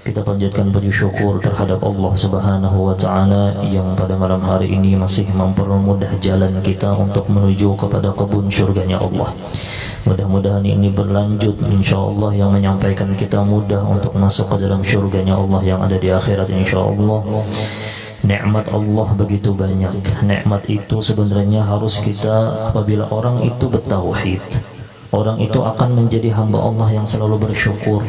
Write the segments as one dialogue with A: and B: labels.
A: Kita panjatkan puji syukur terhadap Allah Subhanahu wa Ta'ala yang pada malam hari ini masih mempermudah jalan kita untuk menuju kepada kebun surganya Allah. Mudah-mudahan ini berlanjut, insyaallah, yang menyampaikan kita mudah untuk masuk ke dalam surganya Allah yang ada di akhirat, insyaallah. Nikmat Allah begitu banyak. Nikmat itu sebenarnya harus kita, apabila orang itu bertauhid, orang itu akan menjadi hamba Allah yang selalu bersyukur.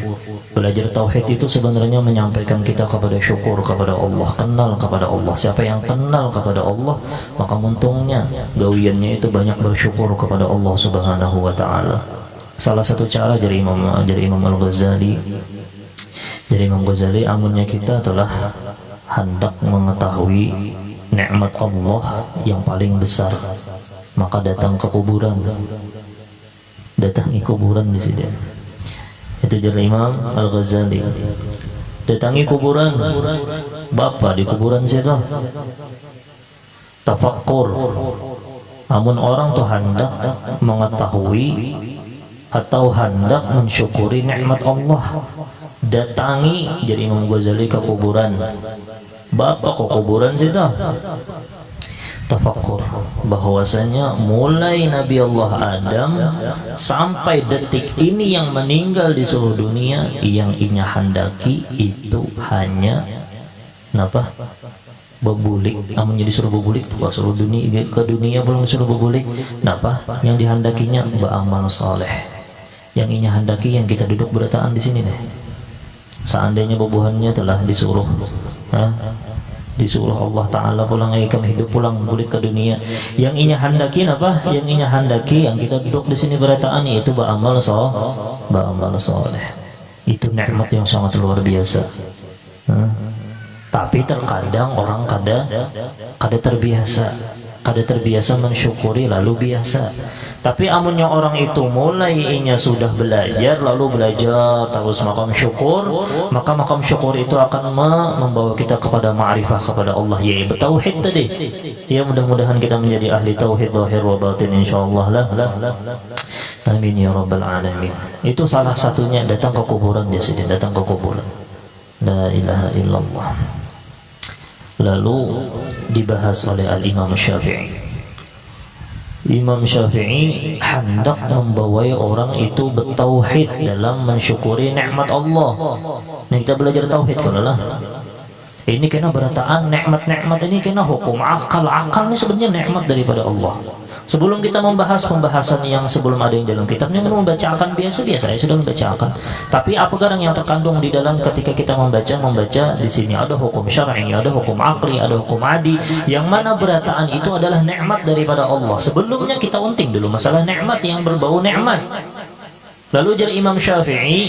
A: Belajar tauhid itu sebenarnya menyampaikan kita kepada syukur kepada Allah, kenal kepada Allah. Siapa yang kenal kepada Allah, maka untungnya gawiannya itu banyak bersyukur kepada Allah Subhanahu wa Ta'ala. Salah satu cara dari Imam Al-Ghazali, amunnya kita adalah hendak mengetahui nikmat Allah yang paling besar, maka datang ke kuburan. Datangi kuburan di sini. Itu dari Imam Al-Ghazali. Datangi kuburan. Bapak di kuburan situ tafakkur. Namun orang tuh hendak mengetahui atau hendak mensyukuri nikmat Allah, datangi jadi Imam Ghazali ke kuburan. Bapak ke kuburan situ tafakkur bahwasanya mulai Nabi Allah Adam sampai detik ini yang meninggal di seluruh dunia, yang inya handaki itu hanya kenapa? Bebulik. Amun jadi suruh bebulik tuh seluruh dunia, ke dunia belum suruh bebulik. Kenapa? Yang dihandakinya beramal saleh. Yang inya handaki yang kita duduk berataan di sini deh. Seandainya bebuhannya telah disuruh, disuruh Allah Ta'ala pulang kami hidup pulang balik ke dunia, yang inya handaki apa? Yang inya handaki yang kita duduk di sini berataan itu beramal soleh. Itu nikmat yang sangat luar biasa. Tapi terkadang orang kada terbiasa mensyukuri lalu biasa. Tapi amunnya orang itu mulai inya sudah belajar lalu belajar terus makam syukur, maka makam syukur itu akan membawa kita kepada ma'rifah kepada Allah, yaitu tauhid tadi. Ya, mudah-mudahan kita menjadi ahli tauhid zahir wa batin insyaallah lah. Amin ya rabbal alamin. Itu salah satunya, datang ke kuburan dia sendiri, datang ke kuburan. La ilaha illallah. Lalu dibahas oleh Al-Imam Syafi'i. Imam Syafi'i hendak membawai orang itu bertauhid dalam mensyukuri nikmat Allah. Nah, kita belajar tauhid kalau lah. Ini kena berataan nikmat-nikmat ini kena hukum akal. Akal ini sebenarnya nikmat daripada Allah. Sebelum kita membahas pembahasan yang sebelum ada yang dalam kitab ini, membacakan biasa-biasa saya sudah membacakan. Tapi apa garang yang terkandung di dalam ketika kita membaca di sini ada hukum syar'i, ada hukum akli, ada hukum adi, yang mana berataan itu adalah nikmat daripada Allah. Sebelumnya kita unting dulu masalah nikmat yang berbau nikmat. Lalu jadi Imam Syafi'i,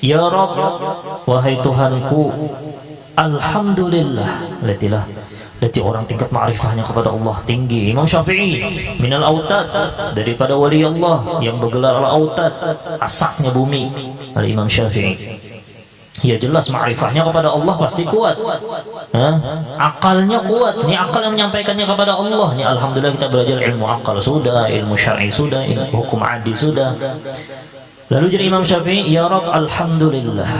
A: ya Rabb, wahai Tuhanku, alhamdulillah. Letilah. Jadi orang tingkat ma'rifahnya kepada Allah tinggi. Imam Syafi'i minal autad, daripada wali Allah yang bergelar al-autad, asasnya bumi. Oleh Imam Syafi'i, ya jelas ma'rifahnya kepada Allah pasti kuat. Akalnya kuat. Ini akal yang menyampaikannya kepada Allah. Ini alhamdulillah kita belajar ilmu akal sudah, ilmu syar'i sudah, ilmu hukum adi sudah. Lalu jadi Imam Syafi'i, ya Rabb, alhamdulillah.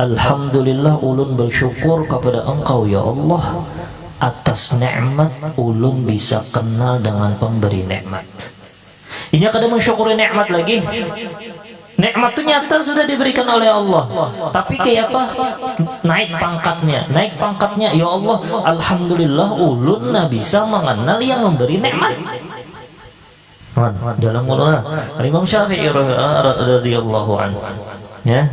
A: Alhamdulillah ulun bersyukur kepada Engkau ya Allah atas nikmat ulun bisa kenal dengan pemberi nikmat. Ini kada mensyukuri nikmat lagi. Nikmat itu nyata sudah diberikan oleh Allah. Tapi kayak apa? Naik pangkatnya ya Allah, alhamdulillah ulun bisa mengenal yang memberi nikmat. Dalam mulanya Imam Syafi'i radhiyallahu anhu, ya,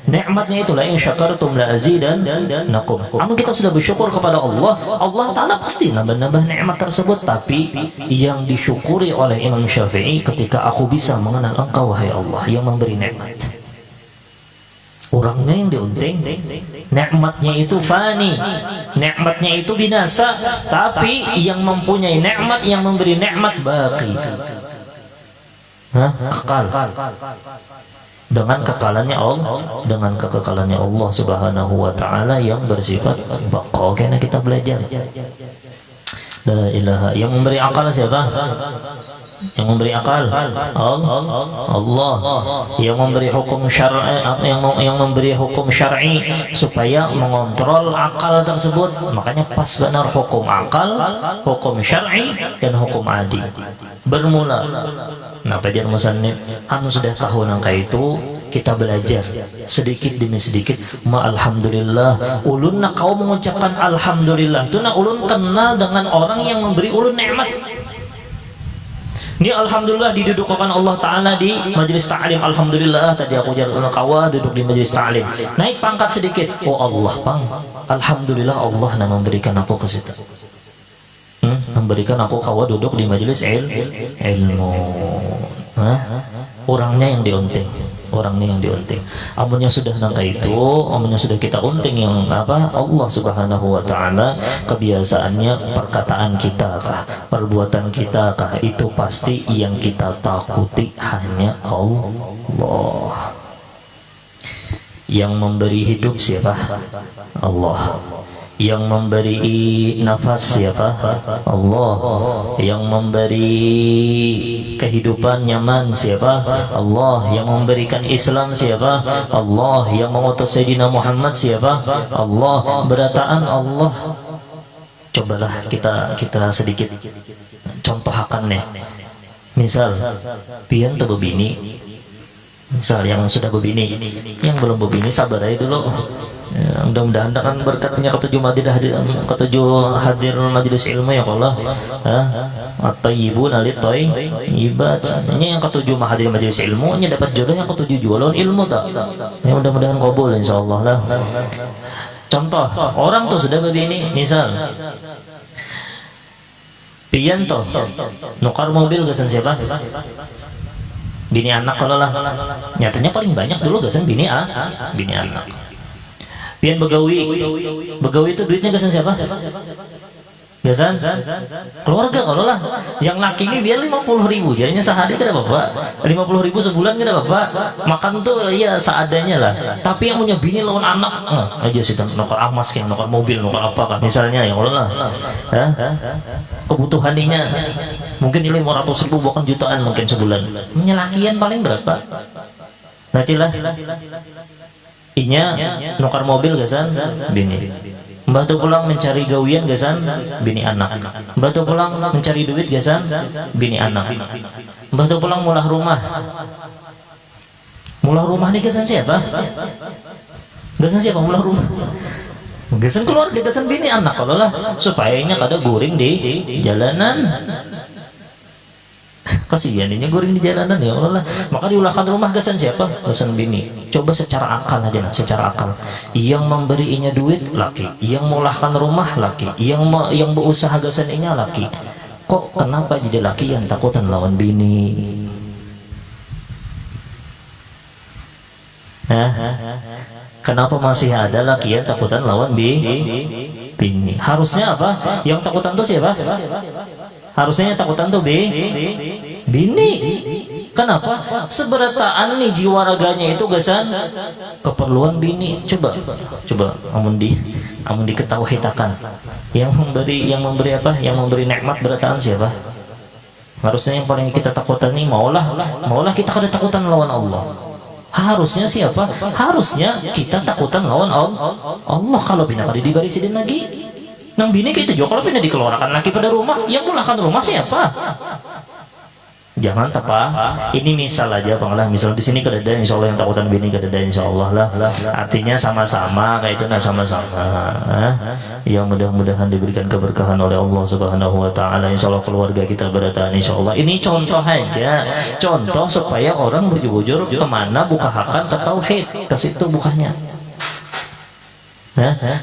A: nikmatnya itulah in syakartum la azidannakum. Amun kita sudah bersyukur kepada Allah, Allah Ta'ala pasti nambah-nambah nikmat tersebut. Tapi yang disyukuri oleh Imam Syafi'i, ketika aku bisa mengenal Engkau wahai Allah yang memberi nikmat. Orangnya yang diunting, nikmatnya itu fani, nikmatnya itu binasa. Tapi yang mempunyai nikmat, yang memberi nikmat baqi, kekal. Dengan kekekalannya Allah Subhanahu wa Ta'ala yang bersifat baqa. Karena kita belajar la ilaha, yang memberi akal siapa? Yang memberi akal Allah. Yang memberi hukum syar'i, yang memberi hukum syar'i supaya mengontrol akal tersebut. Makanya pas benar hukum akal, hukum syar'i dan hukum adi. Bermula. Nah, pajar musannif anu sudah tahu nangka itu, kita belajar sedikit demi sedikit. Alhamdulillah, ulunna kau mengucapkan alhamdulillah itu nah ulun kenal dengan orang yang memberi ulun nikmat. Ini alhamdulillah didudukan Allah Ta'ala di majelis ta'lim. Alhamdulillah tadi aku jalan kawa duduk di majelis ta'lim, naik pangkat sedikit. Oh Allah pang, alhamdulillah Allah nah memberikan aku ke situ, memberikan aku kawa duduk di majelis ilmu. Orangnya yang diunting, orangnya yang diunting. Amunnya sudah nangka itu, amunnya sudah kita unting yang apa? Allah Subhanahu wa Ta'ala, kebiasaannya perkataan kita kah, perbuatan kita kah, itu pasti yang kita takuti hanya Allah. Yang memberi hidup siapa? Allah. Yang memberi nafas siapa? Allah. Yang memberi kehidupan nyaman siapa? Allah. Yang memberikan Islam siapa? Allah. Yang mengutus Sayyidina Muhammad siapa? Allah. Berataan Allah. Cobalah kita sedikit contohkan nih. Misal pian tuh bini, misal yang sudah berbini, yang belum berbini sabar aja dulu. Ya, mudah-mudahan kan berkatnya ketujuh hadir majelis ilmu ya Allah. At-tayyibun alit-thayyibat. Ini yang ketujuh hadir majelis ilmu, nya dapat jodoh yang ketujuh jualan ilmu tak. Ya mudah-mudahan kabul insyaallah lah. Contoh, orang tuh sudah begini, misal pian toh nukar mobil gasan siapa? Bini anak kalau lah. Nyatanya paling banyak dulu gasan bini anak. Pian begawi itu duitnya gasan siapa? Gasan keluarga kalau lah. Yang laki ini biar 50.000, jadinya sehari kada bapak. 50.000 sebulan kada bapak. Makan tuh ya seadanya lah. Tapi yang punya bini lawan anak aja sih, nukar amas kayak nukar mobil, nukar apa kan misalnya ya Allah lah. Kebutuhannya mungkin nilai 500.000 bahkan jutaan mungkin sebulan. Menyelakian paling berapa? Nanti lah. Inya nukar mobil gasan bini. Mbah tuh pulang mencari gawian gasan bini anak. Mbah tuh pulang mencari duit gasan bini anak. Mbah tuh pulang mulah rumah. Mulah rumah nih gasan siapa? Gasan siapa mulah rumah? Gasan keluarga, gasan bini anak kalau lah, supaya nya kada guring di jalanan. Kasihan ini guring di jalanan ya Allah. Maka diulahkan rumah gasan siapa? Gasan bini. Coba secara akal aja lah, secara akal. Yang memberinya duit laki, yang mulahkan rumah laki, yang berusaha gasan inya laki. Kok kenapa jadi laki yang takutan lawan bini? Kenapa masih ada laki yang takutan lawan bini? Harusnya apa? Yang takutan tuh siapa? Harusnya yang takutan tuh bini. Kenapa? Seberataan nih jiwa raganya itu gasan keperluan bini. Coba amun diketahuitakan. Yang memberi apa? Yang memberi nikmat berataan siapa? Harusnya yang paling kita takutan nih maulah kita kada takutan lawan Allah. Harusnya siapa? Harusnya kita takutan lawan Allah. Kalau bina kada dibarisidin lagi. Nang bini kita juga kalau pindah dikeluarkan lagi pada rumah, yang mulahkan rumah siapa? Jangan tapa. Ini misal aja bang lah. Misal di sini kedada insya Allah yang takutan bini kedada insya Allah lah. Artinya sama-sama kayak itu sama-sama. Yang mudah-mudahan diberikan keberkahan oleh Allah Subhanahu wa Ta'ala. Insya Allah keluarga kita berataan insya Allah. Ini contoh aja, contoh supaya orang bujur-bujur kemana buka hakan ke tauhid, ke situ bukanya.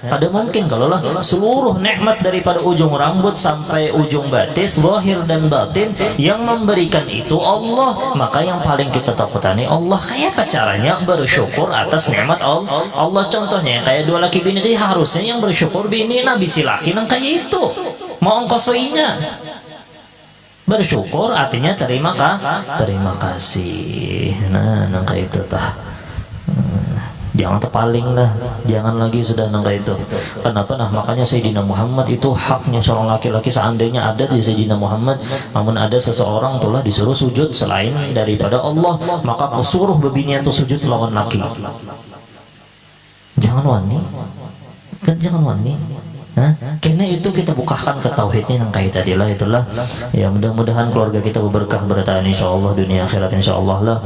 A: Ada mungkin kalau lah seluruh nikmat daripada ujung rambut sampai ujung batis, lahir dan batin, yang memberikan itu Allah. Maka yang paling kita takutani Allah. Kayak apa caranya bersyukur atas nikmat Allah? Contohnya kayak dua laki bini, harusnya yang bersyukur bini nabi si laki nang kayak itu mau ongkosoinya. Bersyukur artinya terima kasih. Nang kayak itu tah. jangan terpaling lah, jangan lagi sudah nangka itu. Kenapa? Nah makanya Sayyidina Muhammad itu haknya seorang laki-laki, seandainya ada di Sayyidina Muhammad, namun ada seseorang telah disuruh sujud selain daripada Allah, maka suruh babinya itu sujud lawan laki. Jangan wani, kan jangan wani. Karena itu kita bukakan ke tauhidnya yang kayak tadi lah, itulah ya, mudah-mudahan keluarga kita berberkah bertahan insyaallah dunia akhirat insyaallah lah.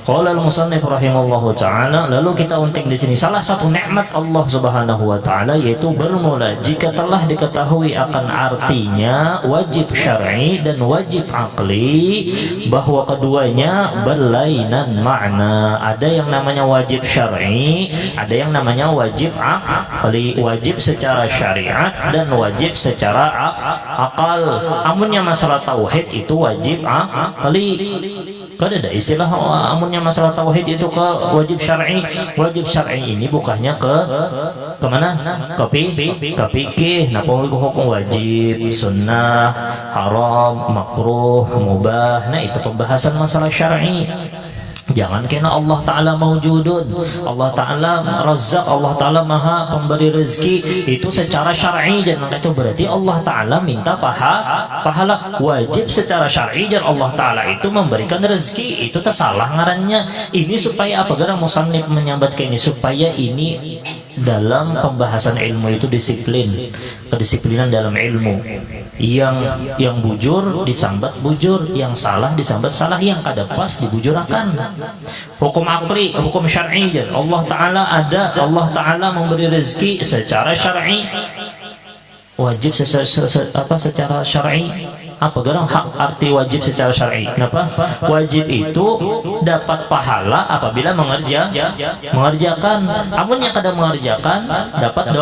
A: Qala al-musannif rahimallahu taala, lalu kita unting di sini salah satu nikmat Allah Subhanahu wa taala yaitu bermula jika telah diketahui akan artinya wajib syar'i dan wajib akli, bahwa keduanya berlainan makna. Ada yang namanya wajib syar'i, ada yang namanya wajib akli, wajib secara syariat dan wajib secara akal. Amunnya masalah tauhid itu wajib akli. Kada ada istilah amunnya masalah tauhid itu ke wajib syar'i. Wajib syar'i ini bukannya ke mana? Ke fikih. Nah, hukum wajib, sunnah, haram, makruh, mubah. Nah, itu pembahasan masalah syar'i. Jangan kena Allah Ta'ala mawjudun, Allah Ta'ala razzaq, Allah Ta'ala maha pemberi rezeki, itu secara syar'i, dan itu berarti Allah Ta'ala minta pahala. Wajib secara syar'i dan Allah Ta'ala itu memberikan rezeki, itu tersalah ngarannya. Ini supaya apa? Gara musannif menyambat ke ini supaya ini dalam pembahasan ilmu itu disiplin, kedisiplinan dalam ilmu. Yang bujur disambat bujur, yang salah disambat salah, yang kada pas dibujurakan. Hukum akli, hukum syar'i, dan Allah Ta'ala ada, Allah Ta'ala memberi rezeki secara syar'i, wajib secara syar'i. Apa garang hak arti wajib secara syar'i? Kenapa? Wajib itu dapat pahala apabila mengerjakan. Amunnya kada mengerjakan dapat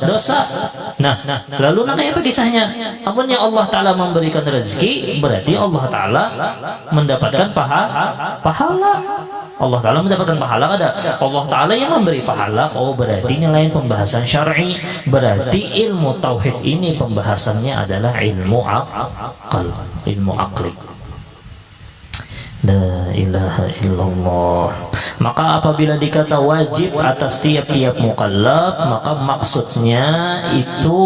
A: dosa. Nah, lalu kayak apa kisahnya? Amunnya Allah Ta'ala memberikan rezeki, berarti Allah Ta'ala mendapatkan pahala. Allah Ta'ala mendapatkan pahala kada? Allah Ta'ala yang memberi pahala. Oh, berarti nilai pembahasan syar'i. Berarti ilmu tauhid ini pembahasannya adalah ilmu akal, ilmu akli. La ilaha illallah. Maka apabila dikata wajib atas tiap-tiap mukallaf, maka maksudnya itu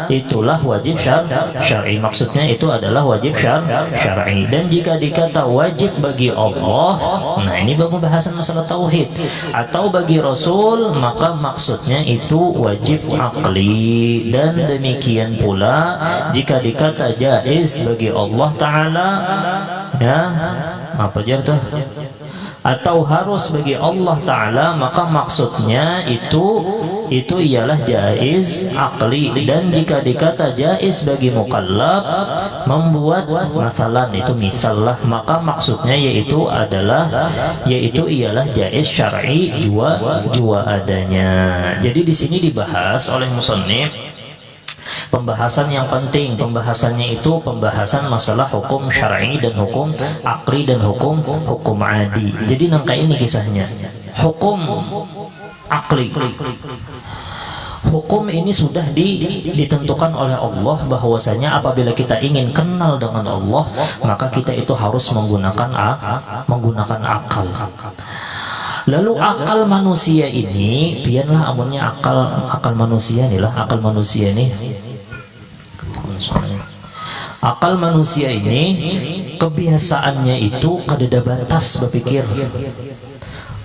A: itulah wajib syar'i. Maksudnya itu adalah wajib syar'i. Dan jika dikata wajib bagi Allah, nah ini pembahasan masalah tauhid, atau bagi Rasul, maka maksudnya itu wajib akli. Dan demikian pula jika dikata jaiz bagi Allah Ta'ala, ya apa aja tuh, atau harus bagi Allah Ta'ala, maka maksudnya itu ialah jaiz akli. Dan jika dikata jaiz bagi mukallaf, membuat masalan itu misal lah, maka maksudnya yaitu ialah jaiz syar'i jua adanya. Jadi di sini dibahas oleh musannif pembahasan yang penting. Pembahasannya itu pembahasan masalah hukum syar'i dan hukum akli dan hukum adi. Jadi nangka ini kisahnya. Hukum akli. Hukum ini sudah ditentukan oleh Allah bahwasanya apabila kita ingin kenal dengan Allah, maka kita itu harus menggunakan akal. Lalu akal manusia ini, biarlah amunnya akal manusia nih lah, akal manusia ini kebiasaannya itu kadada batas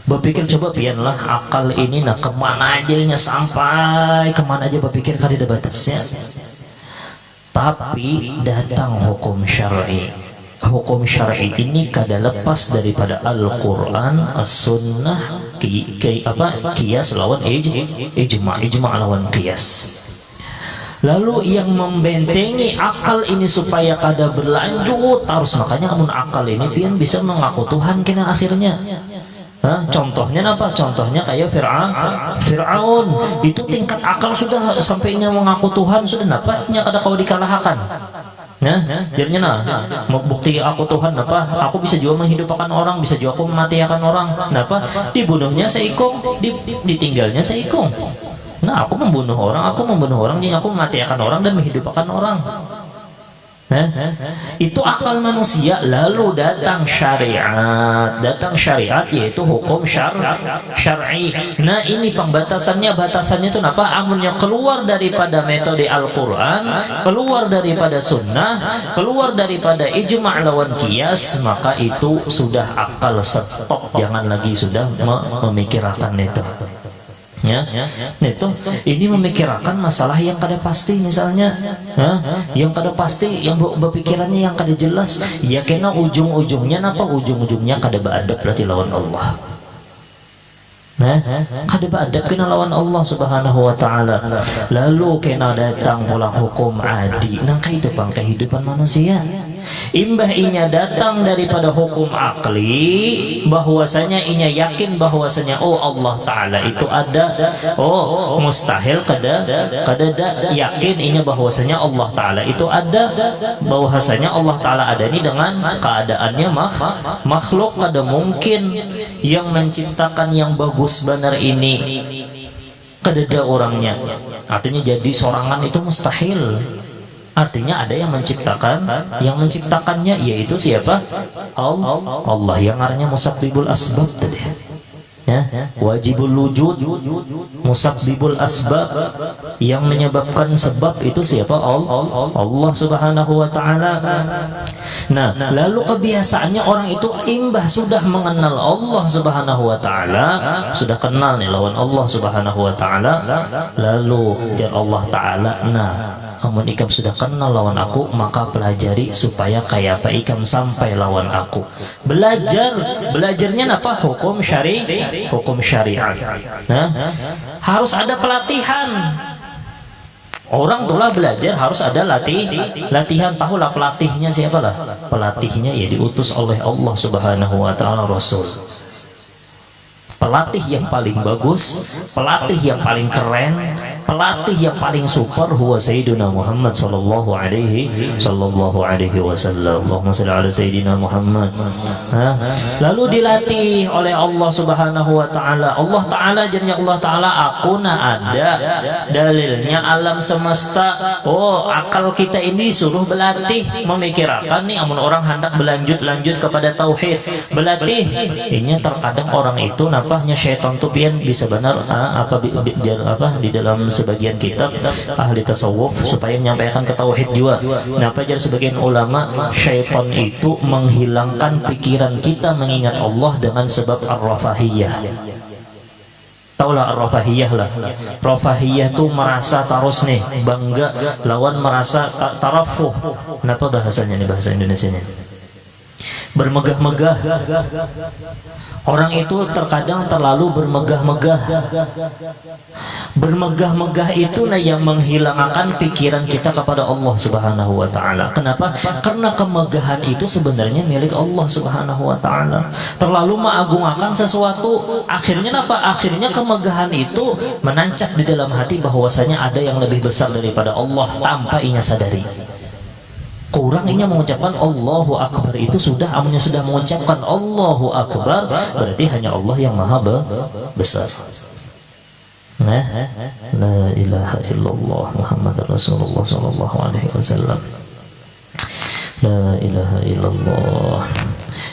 A: berpikir coba pianlah akal ini, nah kemana aja sampai kemana aja berpikir kadada batasnya. Tapi datang hukum syar'i. Hukum syar'i ini kada lepas daripada Al-Quran, As-Sunnah, qiyas lawan ijma' lawan qiyas. Lalu yang membentengi akal ini supaya kada berlanjut terus, makanya amun akal ini pian bisa mengaku Tuhan kena akhirnya. Contohnya apa? Contohnya kayak Fir'aun itu tingkat akal sudah sampainya mengaku Tuhan, sudah napanya kada kau dikalahkan. Jadinya bukti aku Tuhan apa? Aku bisa juga menghidupkan orang, bisa juga aku mematikan orang. Kenapa? Dibunuhnya seikung, ditinggalnya seikung. Nah, aku membunuh orang, jadi aku mematikan orang dan menghidupkan orang. Itu akal manusia. Lalu datang syariat yaitu hukum syar'i. Nah ini pembatasannya, batasannya itu apa? Amunnya keluar daripada metode Al-Quran, keluar daripada sunnah, keluar daripada ijma' lawan qiyas, maka itu sudah akal stop, jangan lagi sudah memikirkan itu. Itu ini memikirkan masalah yang kada pasti misalnya, yang kada pasti, yang berpikirannya yang kada jelas, ya kena ujung-ujungnya napa? Ujung-ujungnya kada beradab berarti lawan Allah. Kada beradab kena lawan Allah subhanahu wa ta'ala. Lalu kena datang pulang hukum adi. Nangka itu bang kehidupan manusia. Imbah inya datang daripada hukum akli, bahwasanya inya yakin bahwasanya oh Allah Ta'ala itu ada. Oh mustahil kada yakin inya bahwasanya Allah Ta'ala itu ada. Bahwasanya Allah Ta'ala ada ini dengan keadaannya makhluk. Kada mungkin yang menciptakan yang bagus benar ini kededa orangnya. Artinya jadi sorangan itu mustahil. Artinya ada yang menciptakan, yang menciptakannya yaitu siapa? Allah, yang artinya musabbibul asbab tadi. Wajibul wujud, musabbibul asbab, yang menyebabkan sebab itu siapa? Allah subhanahu wa ta'ala. Nah, lalu kebiasaannya orang itu imbah sudah mengenal Allah subhanahu wa ta'ala, sudah kenal nih lawan Allah subhanahu wa ta'ala, lalu Allah ta'ala, nah amun ikam sudah kenal lawan aku, maka pelajari supaya kayak apa ikam sampai lawan aku. Belajarnya apa? Hukum syariat. Nah, harus ada pelatihan. Orang tulah belajar harus ada latihan. Tahulah pelatihnya siapa lah? Pelatihnya ya diutus oleh Allah subhanahu wa ta'ala Rasul. Pelatih yang paling bagus, pelatih yang paling keren, pelatih yang paling super huwa Sayyidina Muhammad sallallahu alaihi wasallam. Allahumma shalli ala Sayyidina Muhammad. Lalu dilatih oleh Allah subhanahu wa ta'ala. Allah ta'ala jadinya Allah ta'ala akuna ada dalilnya alam semesta. Oh akal kita ini suruh berlatih memikirkan nih amun orang hendak berlanjut kepada tauhid, berlatih. Ini terkadang orang itu nampaknya syaitan tuh pian bisa benar apa di dalam sebagian kitab ahli tasawuf supaya menyampaikan ke tauhid juga. Kenapa jadi sebagian ulama syaitan itu menghilangkan pikiran kita mengingat Allah dengan sebab ar-rafahiyah. Taulah ar-rafahiyah lah. Rafahiyah tuh merasa terus nih bangga lawan merasa tarafuh. Kenapa bahasanya nih bahasa Indonesianya? Bermegah-megah. Orang itu terkadang terlalu bermegah-megah. Bermegah-megah itulah yang menghilangkan pikiran kita kepada Allah subhanahu wa ta'ala. Kenapa? Karena kemegahan itu sebenarnya milik Allah subhanahu wa ta'ala. Terlalu mengagungkan sesuatu, akhirnya apa? Akhirnya kemegahan itu menancap di dalam hati bahwasanya ada yang lebih besar daripada Allah tanpa inya sadari. Kurang inya mengucapkan Allahu Akbar itu sudah, amunnya sudah mengucapkan Allahu Akbar berarti hanya Allah yang maha besar. La ilaha illallah Muhammad Rasulullah sallallahu alaihi wasallam. La ilaha illallah.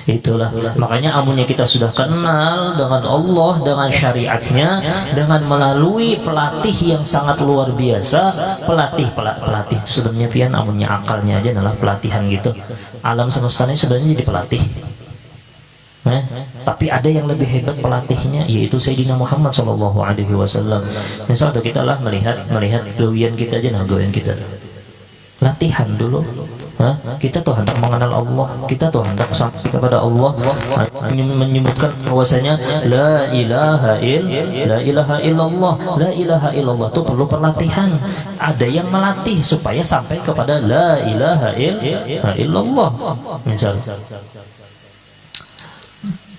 A: Itulah makanya amunnya kita sudah kenal dengan Allah, dengan syariatnya, dengan melalui pelatih yang sangat luar biasa. Pelatih itu sebenarnya pian amunnya akalnya aja adalah pelatihan gitu. Alam semesta ini sebenarnya jadi pelatih. Tapi ada yang lebih hebat pelatihnya yaitu Sayyidina Muhammad sallallahu alaihi wasallam. Misal kita lah melihat gawian kita aja, nah gawian kita latihan dulu. Kita tuh hendak mengenal Allah, kita tuh hendak sampai kepada Allah, menyebutkan bahwasanya la ilaha illallah. La ilaha illallah itu perlu pelatihan. Ada yang melatih supaya sampai kepada la ilaha illallah. Misal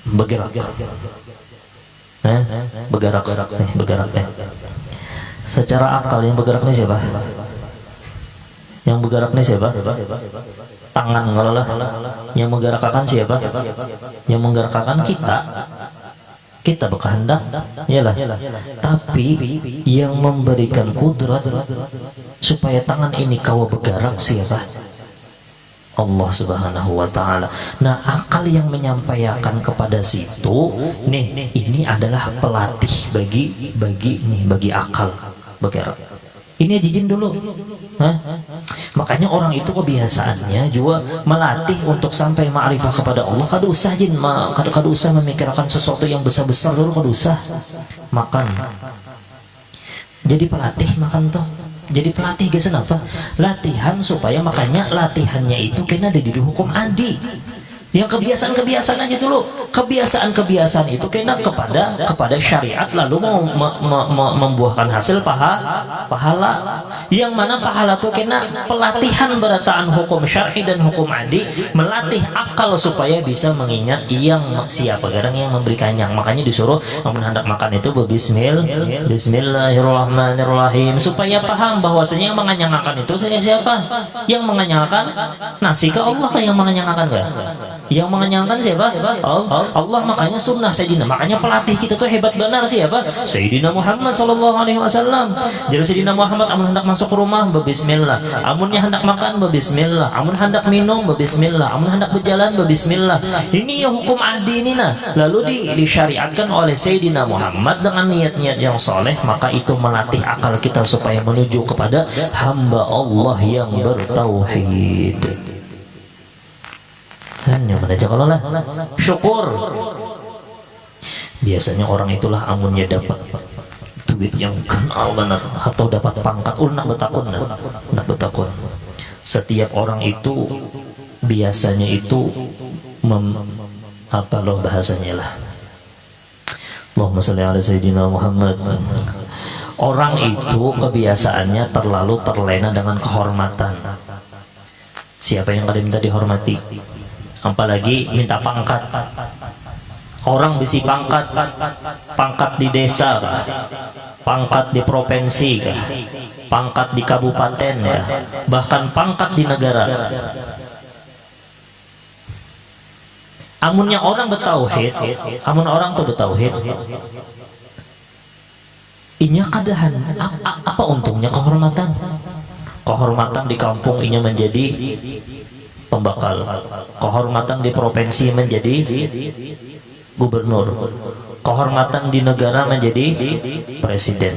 A: bergerak, bergerak. Secara akal yang bergerak ini siapa? Yang bergerak ini siapa? Tangan kalau lah. Yang menggerakkan siapa? Yang menggerakkan kita berkehendak, iyalah. Tapi yang memberikan kudrat supaya tangan ini kau bergerak siapa? Allah Subhanahu wa taala. Nah, akal yang menyampaikan kepada situ nih, ini adalah pelatih bagi akal, bagi akal. Ini jijin dulu. Hah? Makanya orang itu kebiasaannya juga melatih untuk sampai ma'rifah kepada Allah. Kada usah jin, kada usah memikirkan sesuatu yang besar-besar dulu, kada usah makan. Jadi pelatih makan toh. Jadi pelatih gesan apa? Latihan supaya, makanya latihannya itu kena ada di hukum adi. Yang kebiasaan-kebiasaan aja dulu. Kebiasaan-kebiasaan itu kena kepada syariat, lalu mau membuahkan hasil pahala. Yang mana pahala itu kena pelatihan berataan hukum syar'i dan hukum adi, melatih akal supaya bisa mengingat yang siapa garang yang memberikannya. Makanya disuruh hendak makan itu Bismillahirrahmanirrahim, supaya paham bahwasanya yang menganyangkan itu saya siapa? Yang menganyangkan nasi ke Allah kan yang menganyangkan kan? Yang mengenyangkan siapa? Allah. Makanya sunnah Sayyidina, makanya pelatih kita tuh hebat benar siapa? Sayyidina Muhammad sallallahu alaihi wasallam. Jadi Sayyidina Muhammad amun hendak masuk ke rumah bismillah, amunnya hendak makan bismillah, amun hendak minum bismillah, amun hendak berjalan bismillah. Ini ya hukum adi ini nah. Lalu disyariatkan oleh Sayyidina Muhammad dengan niat-niat yang soleh, maka itu melatih akal kita supaya menuju kepada hamba Allah yang bertauhid. Hanya menaja kalau lah syukur. Biasanya orang itulah amunnya dapat duit yang kenal benar atau dapat pangkat nak betakun. Setiap orang itu biasanya itu apa loh bahasanya lah. Allahumma shalli ala sayyidina Muhammad. Orang itu kebiasaannya terlalu terlena dengan kehormatan. Siapa yang kada minta dihormati? Apalagi minta pangkat. Orang bisi pangkat di desa, pangkat di provinsi, pangkat di kabupaten, bahkan pangkat di negara. Amunnya orang bertauhid, amun orang tuh bertauhid, inya kadahan apa untungnya kehormatan di kampung inya menjadi pembakal, kehormatan di provinsi menjadi gubernur, kehormatan di negara menjadi presiden.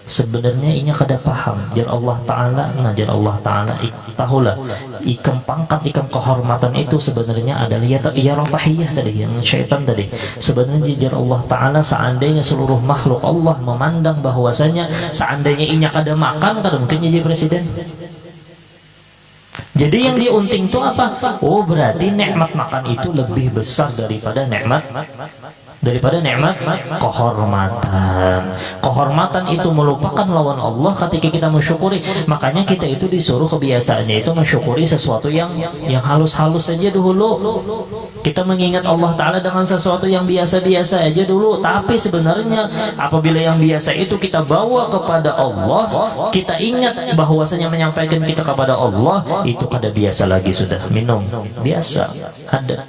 A: Sebenarnya inya kada paham jar Allah Ta'ala, jar Allah Ta'ala tahulah ikam pangkat, ikam kehormatan itu sebenarnya adalah ya rafahiyah tadi, yang syaitan tadi. Sebenarnya jar Allah Ta'ala, seandainya seluruh makhluk Allah memandang bahwasanya seandainya inya kada makan, kada mungkin jadi presiden. Jadi yang diunting itu apa? Oh, berarti nikmat makan itu lebih besar daripada nikmat kehormatan. Kehormatan itu melupakan lawan Allah ketika kita mensyukuri. Makanya kita itu disuruh kebiasaannya itu mensyukuri sesuatu yang halus-halus saja dulu. Kita mengingat Allah Ta'ala dengan sesuatu yang biasa-biasa aja dulu. Tapi sebenarnya apabila yang biasa itu kita bawa kepada Allah, kita ingat bahwasanya menyampaikan kita kepada Allah, itu kada biasa lagi sudah. Minum biasa ada,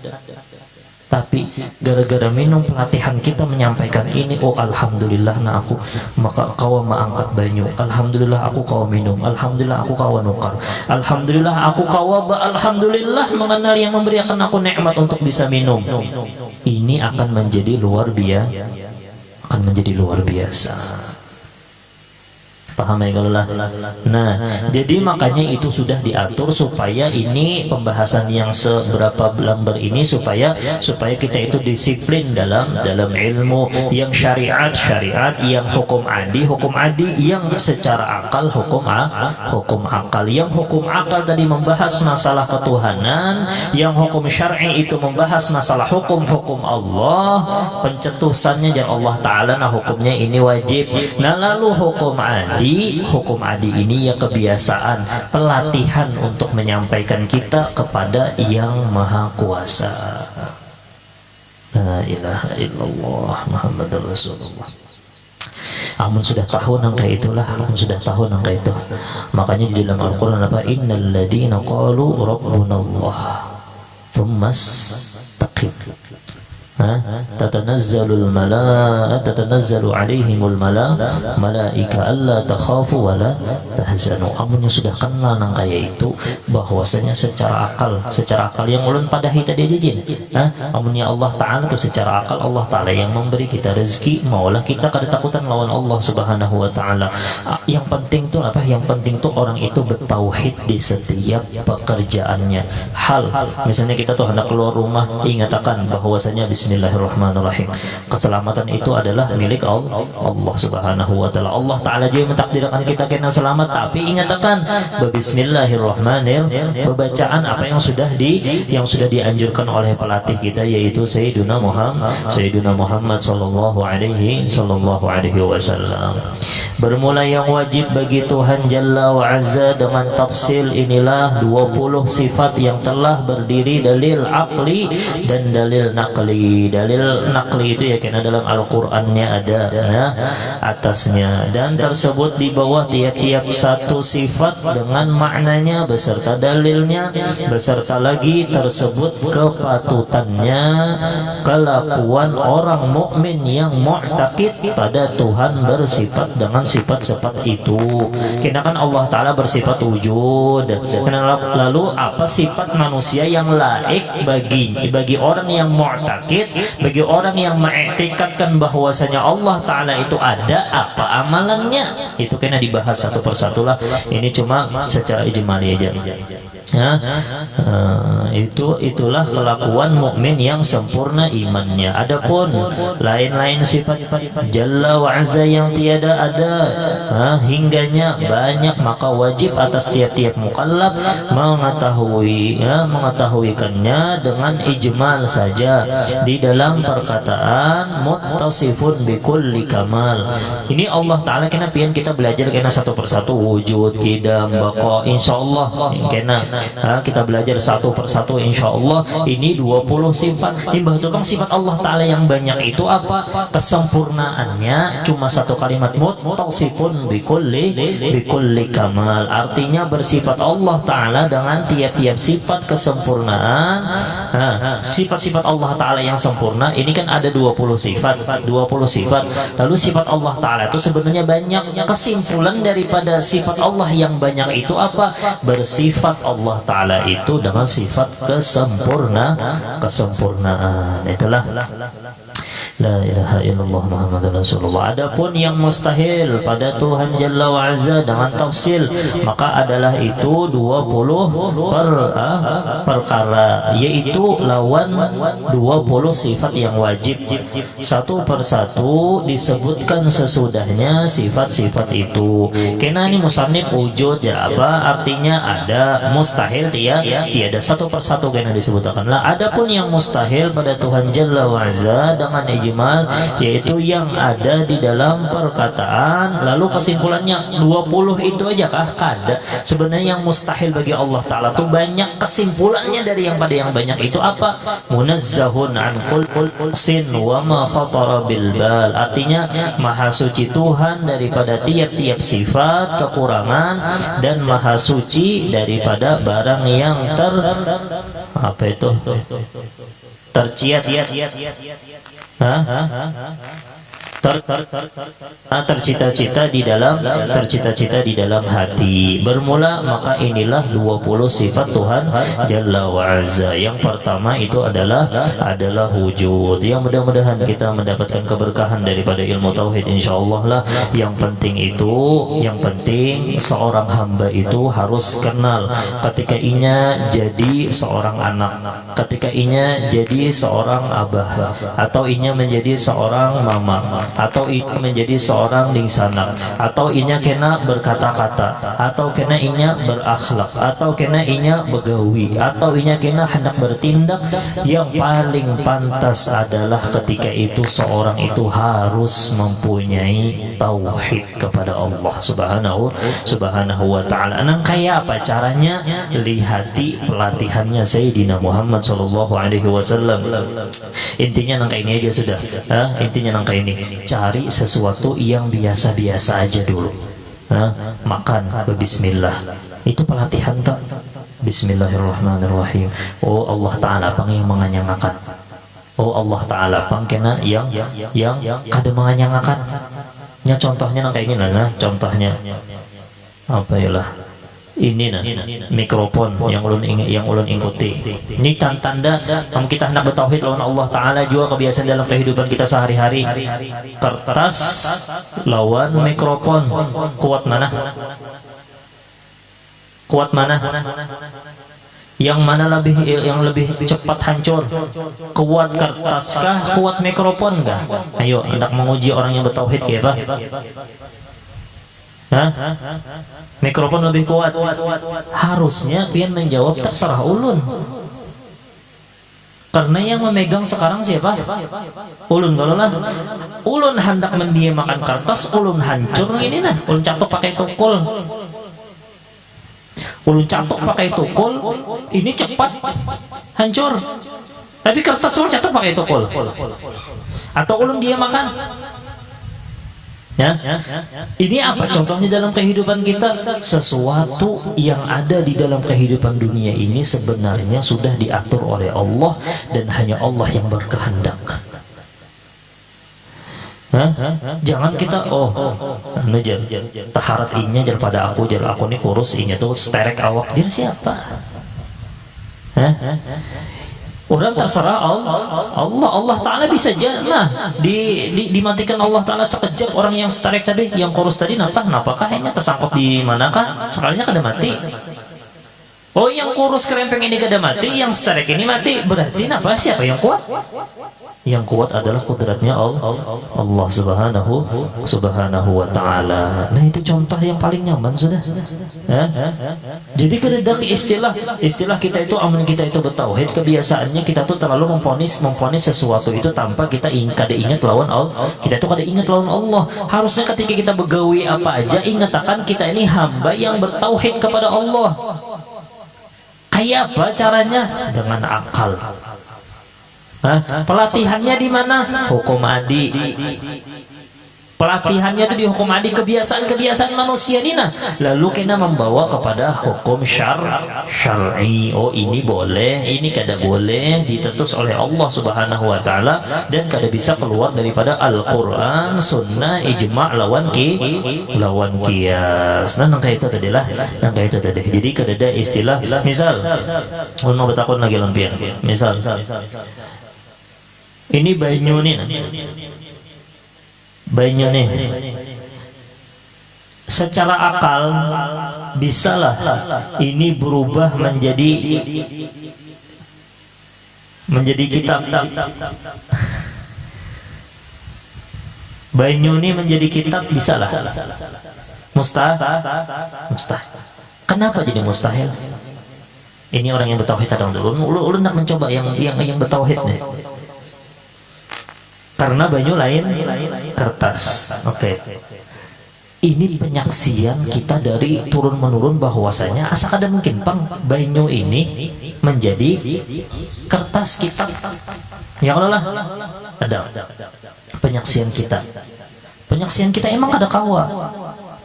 A: tapi gara-gara minum pelatihan kita menyampaikan ini, oh alhamdulillah nah aku maka kawa mengangkat banyu, alhamdulillah aku kawa minum, alhamdulillah aku kawa nukar, alhamdulillah aku kawa alhamdulillah mengenal yang memberikan aku nikmat untuk bisa minum. Ini akan menjadi luar biasa. Paham ya kalau lah. Nah, jadi makanya itu sudah diatur supaya ini pembahasan yang seberapa lembar ini supaya kita itu disiplin dalam ilmu yang syariat, yang hukum adi, yang secara akal, hukum akal. Yang hukum akal tadi membahas masalah ketuhanan, yang hukum syar'i itu membahas masalah hukum Allah, pencetusannya dan Allah Ta'ala, nah hukumnya ini wajib. Nah, lalu hukum adi ini ya kebiasaan, pelatihan untuk menyampaikan kita kepada yang maha kuasa. La ilaha illallah Muhammadur Rasulullah. Amun sudah tahu angka itulah, itu. Makanya di dalam Al-Quran apa? Innal ladina qalu rabbunallah tsummas taqim. tatanazzalu alaihimul malaika alla takhafu wa la tahzanu. Amunnya sudah kenal nang kaya itu bahwasanya secara akal yang ulun pada hita dia jin. Amunnya Allah Ta'ala itu secara akal Allah Ta'ala yang memberi kita rezeki, maulah kita kada takutan lawan Allah Subhanahu wa Ta'ala. Yang penting tuh apa? Yang penting tuh orang itu bertauhid di setiap pekerjaannya. Misalnya kita tuh hendak keluar rumah, ingatakan bahwasanya bismillahirrahmanirrahim. Keselamatan itu adalah milik Allah Subhanahu wa Ta'ala. Allah Ta'ala juga mentakdirkan kita kena selamat, tapi ingatakan bismillahirrahmanirrahim. Pembacaan apa yang sudah dianjurkan oleh pelatih kita, yaitu Sayyiduna Muhammad sallallahu alaihi wasallam. Bermula yang wajib bagi Tuhan Jalla wa Azza dengan tafsil inilah 20 sifat yang telah berdiri dalil akli dan dalil nakli. Dalil nakli itu ya karena dalam Al-Qur'annya ada atasnya, dan tersebut di bawah tiap-tiap satu sifat dengan maknanya beserta dalilnya, beserta lagi tersebut kepatutannya, kelakuan orang mukmin yang mu'taqid pada Tuhan bersifat dengan sifat-sifat itu. Karena kan Allah Ta'ala bersifat wujud. Lalu apa sifat manusia yang laik bagi orang yang mu'taqid, bagi orang yang mengiktikadkan bahwasanya Allah Ta'ala itu ada, apa amalannya? Itu kena dibahas satu persatu lah. Ini cuma secara ijmali aja. Itulah kelakuan mukmin yang sempurna imannya. Adapun lain-lain sifat Jalla wa Azza yang tiada ada hingganya banyak, maka wajib atas tiap-tiap mukallaf mengetahuikannya dengan ijmal saja di dalam perkataan muttasifun bikulli kamal. Ini Allah Ta'ala kena pian kita belajar kena satu persatu wujud, qidam, baqa, insyaallah kena kita belajar satu persatu insyaallah. Ini 20 sifat. Imbah tukang sifat Allah Ta'ala yang banyak itu apa? Kesempurnaannya cuma satu kalimat, muttasifun bikulli kamal. Artinya bersifat Allah Ta'ala dengan tiap-tiap sifat kesempurnaan. Sifat-sifat Allah Ta'ala yang sempurna ini kan ada 20 sifat. Lalu sifat Allah Ta'ala itu sebenarnya banyak. Kesimpulan daripada sifat Allah yang banyak itu apa? Bersifat Allah Ta'ala itu dengan sifat kesempurnaan. Itulah La ilaha illallah Muhammadur Rasulullah. Adapun yang mustahil pada Tuhan Jalla wa Azza dengan tafsil, maka adalah itu 20 perkara, yaitu lawan 20 sifat yang wajib. Satu persatu disebutkan sesudahnya sifat-sifat itu. Kena ini musannif wujud ya apa? Artinya ada, mustahil tiada, satu persatu kena disebutkan lah. Adapun yang mustahil pada Tuhan Jalla wa Azza dengan yaitu yang ada di dalam perkataan. Lalu kesimpulannya 20 itu aja kah? Kada. Sebenarnya yang mustahil bagi Allah Ta'ala itu banyak. Kesimpulannya dari yang pada yang banyak itu apa? Munazzahun an kulsin wa ma khatara bil bal. Artinya maha suci Tuhan daripada tiap-tiap sifat kekurangan, dan maha suci daripada barang yang tercita-cita di dalam hati. Bermula maka inilah 20 sifat Tuhan Jalla wa Azza. Yang pertama itu adalah wujud. Yang mudah-mudahan kita mendapatkan keberkahan daripada ilmu tauhid insyaallah lah. Yang penting seorang hamba itu harus kenal ketika inya jadi seorang anak, ketika inya jadi seorang abah, atau inya menjadi seorang mama, atau inya menjadi seorang dingsanak, atau inya kena berkata-kata, atau kena inya berakhlak, atau kena inya begawi, atau inya kena hendak bertindak. Yang paling pantas adalah ketika itu seorang itu harus mempunyai tauhid kepada Allah Subhanahu wa Ta'ala. Nang kaya apa caranya? Lihati pelatihannya Sayyidina Muhammad sallallahu alaihi wasallam. Intinya nang kayak ini aja sudah. Intinya nang kayak ini, cari sesuatu yang biasa-biasa aja dulu. Makan bismillah, itu pelatihan tak? Bismillahirrahmanirrahim. Oh Allah Ta'ala pang yang menganyangakan. Oh Allah Ta'ala pangkena yang kada menganyangakan nya contohnya nang kayak gini nah contohnya apa ya lah ini nah mikrofon yang ulun ikuti ini tanda kamu kita hendak bertauhid lawan Allah Ta'ala juga kebiasaan dalam kehidupan kita sehari-hari. Kertas lawan mikrofon kuat mana yang lebih cepat hancur, kuat kertas kah kuat mikrofon kah? Ayo hendak menguji orang yang bertauhid kayak apa? Hah? Mikrofon lebih kuat. Harusnya pian menjawab terserah ulun. Karena yang memegang sekarang siapa? Ulun. Kalau lah ulun hendak mendiamakan kertas, ulun hancur ini nah. Ulun catok pakai tukul. Ulun catok pakai tukul, ini cepat hancur. Tapi kertas ulun catok pakai tukul. Atau ulun diamakan. Ya. Ini apa contohnya dalam kehidupan kita? Sesuatu yang ada di dalam kehidupan dunia ini sebenarnya sudah diatur oleh Allah dan hanya Allah yang berkehendak. Jangan kita taharat inya jar pada aku nih kurus inya tuh sterek awak dia siapa? Orang terserah Allah Ta'ala bisa aja dimatikan Allah Ta'ala sekejap. Orang yang sterek tadi, yang kurus tadi napakah hanya tersangkut di manakah sekalinya kada mati. Oh yang kurus kerempeng ini kada mati, yang sterek ini mati, berarti siapa yang kuat? Yang kuat adalah kudratnya Allah subhanahu wa ta'ala. Nah itu contoh yang paling nyaman sudah. Jadi kededak istilah kita itu amun kita itu bertauhid, kebiasaannya kita tuh terlalu memponis sesuatu itu tanpa kita kada ingat lawan Allah. Kita tuh kada ingat lawan Allah. Harusnya ketika kita begawi apa aja ingat akan kita ini hamba yang bertauhid kepada Allah. Kayak apa caranya? Dengan akal. Pelatihannya di mana? Hukum adi. Pelatihannya itu di hukum adi, kebiasaan manusia ini lalu kena membawa kepada hukum syar'i. Oh ini boleh, ini kada boleh, ditentus oleh Allah Subhanahu wa ta'ala dan kada bisa keluar daripada Al-Quran, sunnah, ijma' lawan qiyas. Nah nangka itu tadi lah, jadi kada ada istilah misal mau bertakun lagi lampian misal ini banyu nih secara akal bisalah ini berubah menjadi kitab. Banyu ini menjadi kitab bisalah. Mustahil. Kenapa jadi mustahil? Ini orang yang bertauhid ada untuk ulun nak mencoba yang bertauhid deh. Karena banyu lain kertas. Oke. Ini penyaksian kita dari turun menurun bahwasanya asa kada mungkin banyu ini menjadi kertas kitab. Ya Allah lah. Ada penyaksian kita. Penyaksian kita emang kada kawa.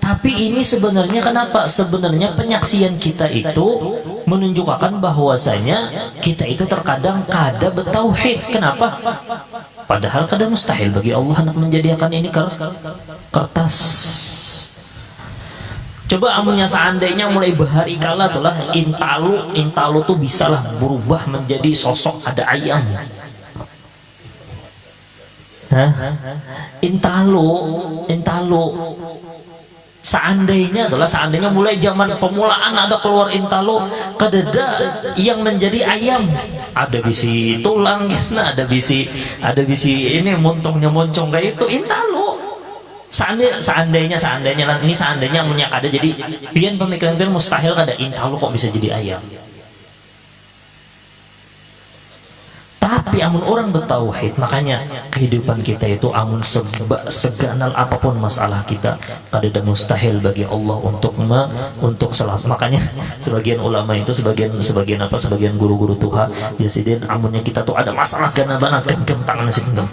A: Tapi ini sebenarnya kenapa? Sebenarnya penyaksian kita itu menunjukkan bahwasanya kita itu terkadang kada bertauhid. Kenapa? Padahal kada mustahil bagi Allah nak menjadikan ini kertas. Coba amunnya seandainya mulai bahari kala tuh lah intalu tuh bisalah berubah menjadi sosok ada ayam. Intalu seandainya mulai zaman pemulaan ada keluar intalu kededa yang menjadi ayam, ada bisi tulang, ada bisi ini moncong kayak itu intalu. Seandainya lah ini seandainya punya ada jadi pian pemikiran mustahil kada intalu kok bisa jadi ayam. Tapi amun orang bertauhid, makanya kehidupan kita itu amun seganal apapun masalah kita, kada mustahil bagi Allah untuk selamat. Makanya sebagian ulama itu sebagian guru-guru tuha jasidin amunnya kita tuh ada masalah gana banget genggam tangan sih genggam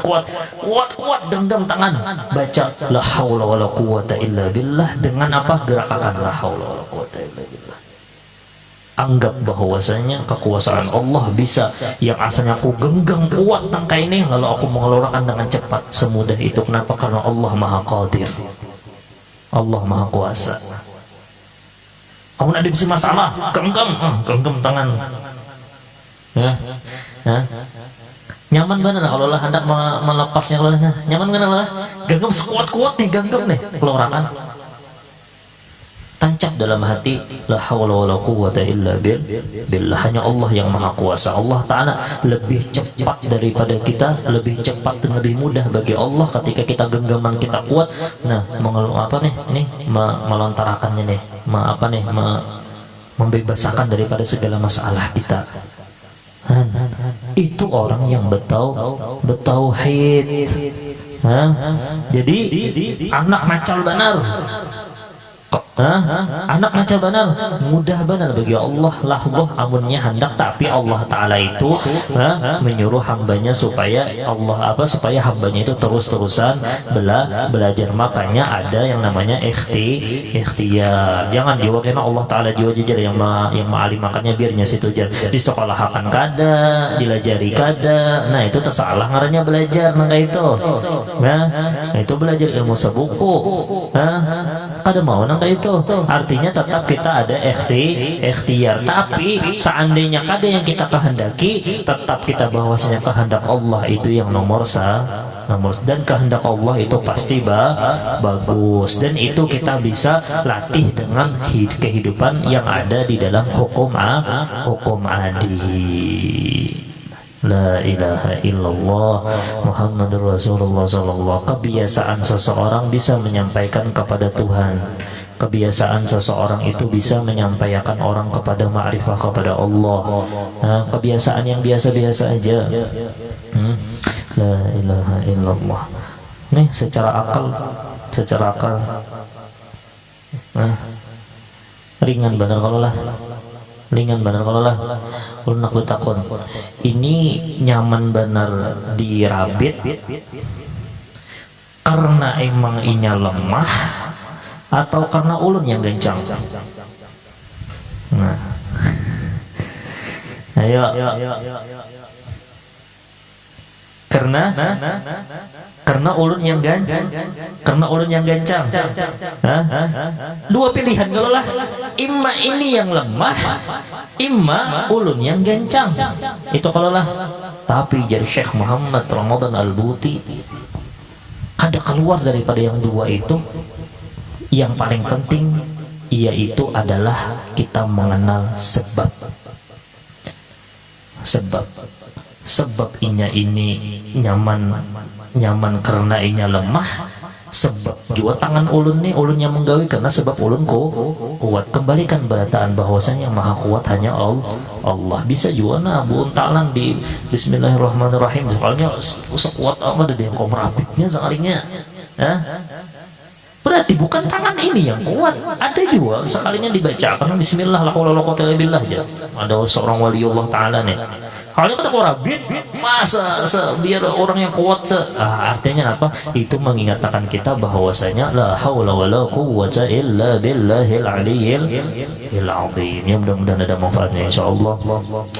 A: kuat genggam tangan baca la haula wala quwata illa billah dengan apa gerakan la haula wala quwata illa billah. Anggap bahwasanya kekuasaan Allah bisa yang asalnya aku genggam kuat tangkai ini, lalu aku mengeluarkan dengan cepat semudah itu. Kenapa? Karena Allah Maha Qadir, Allah Maha Kuasa. Kamu ada bisa masalah, genggam tangan, ya, ya. Nyaman bener kalau lah hendak melepasnya, kalau nyaman bener lah, genggam sekuat-kuat nih, genggam nih, keluarkan. Tancap dalam hati, la haula wala quwwata illa billah. Hanya Allah yang Maha Kuasa. Allah Ta'ala lebih cepat daripada kita, lebih cepat dan lebih mudah bagi Allah ketika kita genggaman kita kuat. Nah, melontarkannya nih, membebasakan daripada segala masalah kita. Itu orang yang bertauhid. Jadi anak macal benar. Anak macam benar, mudah benar bagi Allah lahdoh amunnya hendak, tapi Allah Ta'ala itu menyuruh hambanya supaya supaya hambanya itu terus-terusan belajar. Makanya ada yang namanya ikhtiyar. Jangan diwakilkan Allah Ta'ala juga yang ma'alim, makanya biarnya situ aja di sekolah akan kada, dilajari kada. Nah itu tersalah ngarannya belajar, maka itu itu belajar ilmu sebuku, kada mau nangka itu. Artinya tetap kita ada ikhtiar. Tapi seandainya kada yang kita kehendaki, tetap kita bahwasanya kehendak Allah itu yang nomor dan kehendak Allah itu pasti bagus, dan itu kita bisa latih dengan kehidupan yang ada di dalam hukum adil. La ilaha illallah Muhammadur Rasulullah sallallahu. Kebiasaan seseorang bisa menyampaikan kepada Tuhan. Kebiasaan seseorang itu bisa menyampaikan orang kepada ma'rifah kepada Allah. Kebiasaan yang biasa-biasa aja. La ilaha illallah. Nih secara akal ringan benar kalau lah. Kalau nak bertakon, ini nyaman benar dirabit karena emang inya lemah atau karena ulun yang gencang? Nah, ayo. Karena ulun yang gancang. Dua pilihan kalau lah, imma ini yang lemah, imma ulun yang gancang. Itu kalau lah. Tapi jadi Syekh Muhammad Ramadan Al-Buti kada keluar daripada yang dua itu. Yang paling penting yaitu adalah kita mengenal sebab inya ini nyaman karena inya lemah. Sebab juga tangan ulun yang menggawi karena sebab ulun kuat. Kembalikan berataan bahwasanya yang maha kuat hanya Allah. Bisa juga bu untalan di Bismillahirrahmanirrahim. Soalnya sekuat apa ada yang kau merapitnya sekalinya. Berarti bukan tangan ini yang kuat. Ada juga sekalinya dibaca karena Bismillah la haula wala quwwata illa billah aja. Ada seorang waliullah Ta'ala nih. Halnya kada korabit, masa biar orang yang kuat artinya apa? Itu mengingatkan kita bahwasanya la haula wala quwwata illa billahil aliyyil azim. Ya, mudah-mudahan ada manfaatnya insyaallah.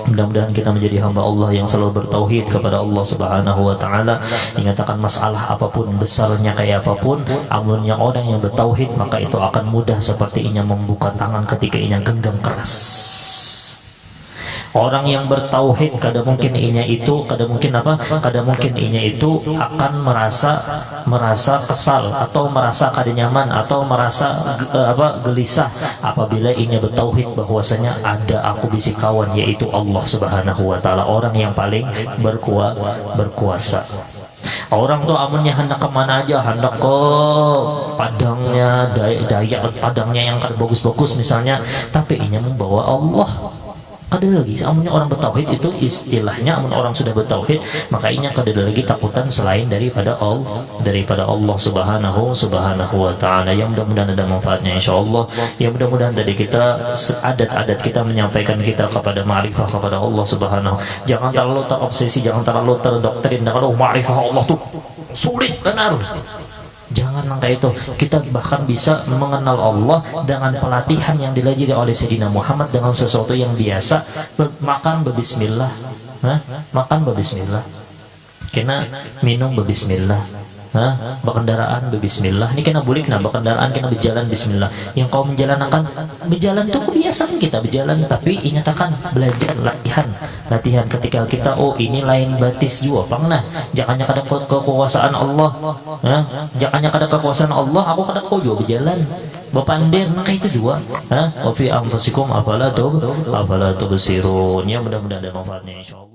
A: Mudah-mudahan kita menjadi hamba Allah yang selalu bertauhid kepada Allah Subhanahu wa taala. Ingatkan masalah apapun, besarnya kayak apapun, amunnya orang yang bertauhid maka itu akan mudah seperti inya membuka tangan ketika inya genggam keras. Orang yang bertauhid kada mungkin inya itu akan merasa kesal atau merasa kada nyaman atau merasa gelisah apabila inya bertauhid bahwasanya ada aku bisi kawan yaitu Allah Subhanahu wa taala, orang yang paling berkuasa. Orang tuh amunnya hendak kemana aja, hendak ke padangnya Dayak padangnya yang kada bagus-bagus misalnya, tapi inya membawa Allah. Kada lagi, amunnya orang bertauhid itu istilahnya, amun orang sudah bertauhid maka inya kada lagi takutan selain daripada Allah Subhanahu wa taala. Yang mudah-mudahan ada manfaatnya insyaallah. Yang mudah-mudahan tadi kita adat-adat kita menyampaikan kita kepada ma'rifah kepada Allah Subhanahu. Jangan terlalu terobsesi, jangan terlalu terdoktrin kalau ma'rifah Allah tuh sulit benar. Jangan langkah itu. Kita bahkan bisa mengenal Allah dengan pelatihan yang dilajari oleh Sayyidina Muhammad dengan sesuatu yang biasa. Makan berbismillah, makan berbismillah, kena minum berbismillah, berkendaraan berbismillah. Ini kena boleh kena berkendaraan, kena berjalan bismillah. Yang kau menjalankan berjalan tuh kebiasaan kita berjalan, tapi ingatkan belajar latihan ketika kita ini lain batis juga pernah. Jangan ada kekuasaan Allah, jangan ada kekuasaan Allah. Aku kada kau juga berjalan bapandir, nah kayak itu juga. Wa fi anfusikum afala tubsirun. Ya mudah-mudahan ada manfaatnya insyaallah.